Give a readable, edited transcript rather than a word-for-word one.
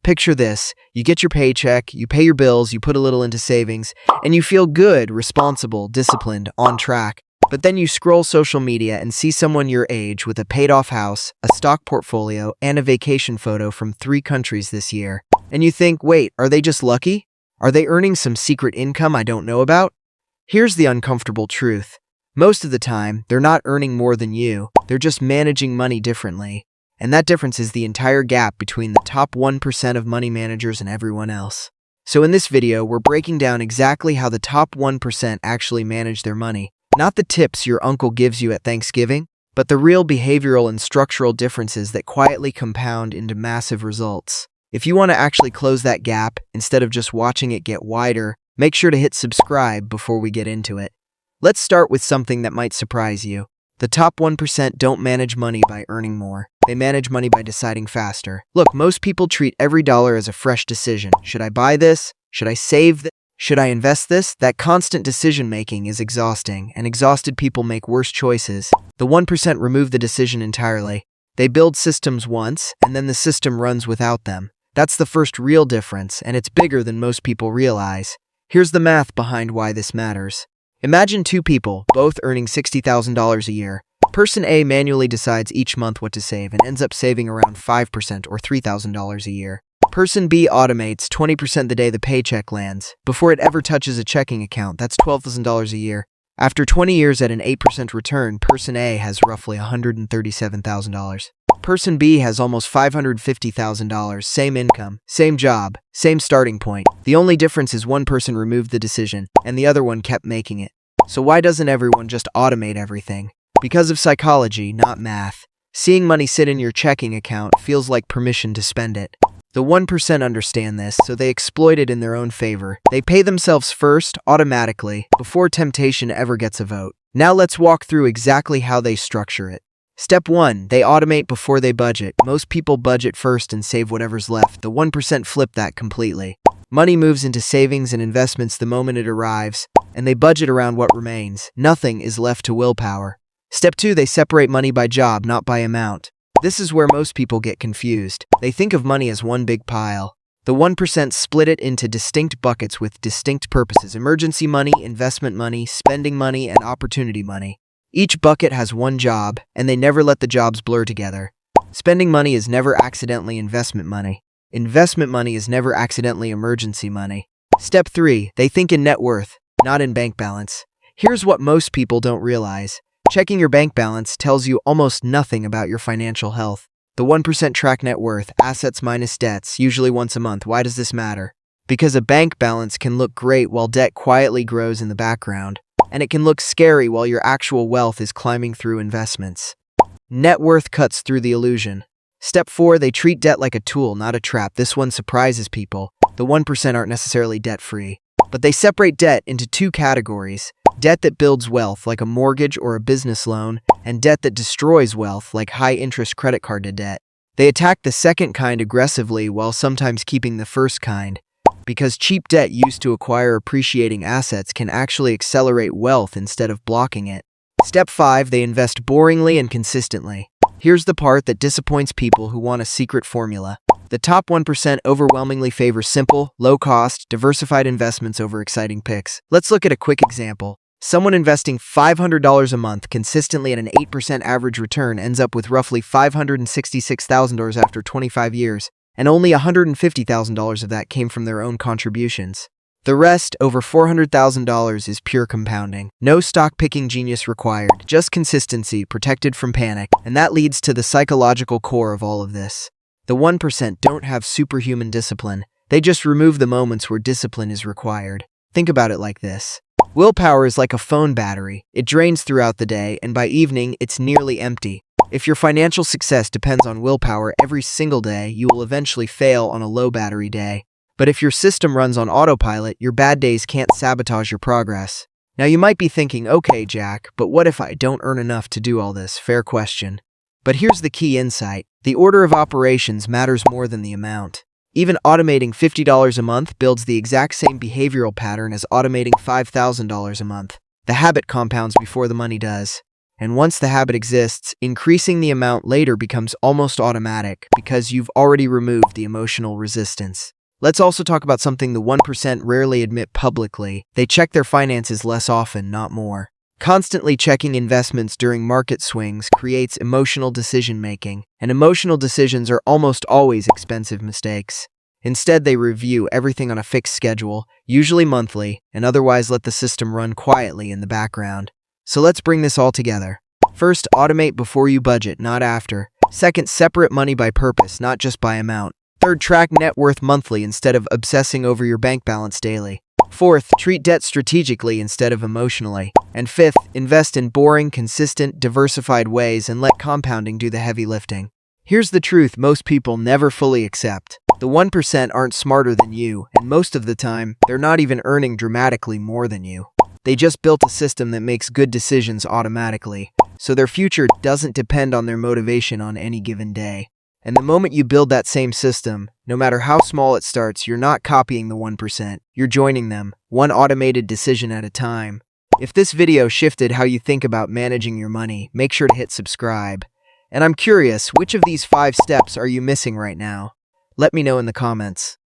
Picture this. You get your paycheck, you pay your bills, you put a little into savings, and you feel good, responsible, disciplined, on track. But then you scroll social media and see someone your age with a paid-off house, a stock portfolio, and a vacation photo from 3 countries this year. And you think, wait, are they just lucky? Are they earning some secret income I don't know about? Here's the uncomfortable truth. Most of the time, they're not earning more than you, they're just managing money differently. And that difference is the entire gap between the top 1% of money managers and everyone else. So in this video, we're breaking down exactly how the top 1% actually manage their money. Not the tips your uncle gives you at Thanksgiving, but the real behavioral and structural differences that quietly compound into massive results. If you want to actually close that gap, instead of just watching it get wider, make sure to hit subscribe before we get into it. Let's start with something that might surprise you. The top 1% don't manage money by earning more. They manage money by deciding faster. Look, most people treat every dollar as a fresh decision. Should I buy this? Should I save this? Should I invest this? That constant decision-making is exhausting, and exhausted people make worse choices. The 1% remove the decision entirely. They build systems once, and then the system runs without them. That's the first real difference, and it's bigger than most people realize. Here's the math behind why this matters. Imagine 2 people, both earning $60,000 a year. Person A manually decides each month what to save and ends up saving around 5% or $3,000 a year. Person B automates 20% the day the paycheck lands. Before it ever touches a checking account, that's $12,000 a year. After 20 years at an 8% return, Person A has roughly $137,000. Person B has almost $550,000, same income, same job, same starting point. The only difference is one person removed the decision, and the other one kept making it. So why doesn't everyone just automate everything? Because of psychology, not math. Seeing money sit in your checking account feels like permission to spend it. The 1% understand this, so they exploit it in their own favor. They pay themselves first, automatically, before temptation ever gets a vote. Now let's walk through exactly how they structure it. Step 1. They automate before they budget. Most people budget first and save whatever's left. The 1% flip that completely. Money moves into savings and investments the moment it arrives, and they budget around what remains. Nothing is left to willpower. Step 2. They separate money by job, not by amount. This is where most people get confused. They think of money as one big pile. The 1% split it into distinct buckets with distinct purposes: emergency money, investment money, spending money, and opportunity money. Each bucket has one job, and they never let the jobs blur together. Spending money is never accidentally investment money. Investment money is never accidentally emergency money. Step 3. They think in net worth, not in bank balance. Here's what most people don't realize. Checking your bank balance tells you almost nothing about your financial health. The 1% track net worth, assets minus debts, usually once a month. Why does this matter? Because a bank balance can look great while debt quietly grows in the background, and it can look scary while your actual wealth is climbing through investments. Net worth cuts through the illusion. Step 4. They treat debt like a tool, not a trap. This one surprises people. The 1% aren't necessarily debt-free, but they separate debt into 2 categories. Debt that builds wealth, like a mortgage or a business loan, and debt that destroys wealth, like high-interest credit card debt. They attack the second kind aggressively while sometimes keeping the first kind, because cheap debt used to acquire appreciating assets can actually accelerate wealth instead of blocking it. Step 5. They invest boringly and consistently. Here's the part that disappoints people who want a secret formula. The top 1% overwhelmingly favor simple, low-cost, diversified investments over exciting picks. Let's look at a quick example. Someone investing $500 a month consistently at an 8% average return ends up with roughly $566,000 after 25 years, and only $150,000 of that came from their own contributions. The rest, over $400,000, is pure compounding. No stock-picking genius required, just consistency, protected from panic, and that leads to the psychological core of all of this. The 1% don't have superhuman discipline. They just remove the moments where discipline is required. Think about it like this. Willpower is like a phone battery. It drains throughout the day, and by evening, it's nearly empty. If your financial success depends on willpower every single day, you will eventually fail on a low battery day. But if your system runs on autopilot, your bad days can't sabotage your progress. Now you might be thinking, okay, Jack, but what if I don't earn enough to do all this? Fair question. But here's the key insight. The order of operations matters more than the amount. Even automating $50 a month builds the exact same behavioral pattern as automating $5,000 a month. The habit compounds before the money does. And once the habit exists, increasing the amount later becomes almost automatic because you've already removed the emotional resistance. Let's also talk about something the 1% rarely admit publicly. They check their finances less often, not more. Constantly checking investments during market swings creates emotional decision-making, and emotional decisions are almost always expensive mistakes. Instead, they review everything on a fixed schedule, usually monthly, and otherwise let the system run quietly in the background. So let's bring this all together. First, automate before you budget, not after. Second, separate money by purpose, not just by amount. Third, track net worth monthly instead of obsessing over your bank balance daily. Fourth, treat debt strategically instead of emotionally. And fifth, invest in boring, consistent, diversified ways and let compounding do the heavy lifting. Here's the truth most people never fully accept. The 1% aren't smarter than you, and most of the time, they're not even earning dramatically more than you. They just built a system that makes good decisions automatically, so their future doesn't depend on their motivation on any given day. And the moment you build that same system, no matter how small it starts, you're not copying the 1%. You're joining them, one automated decision at a time. If this video shifted how you think about managing your money, make sure to hit subscribe. And I'm curious, which of these 5 steps are you missing right now? Let me know in the comments.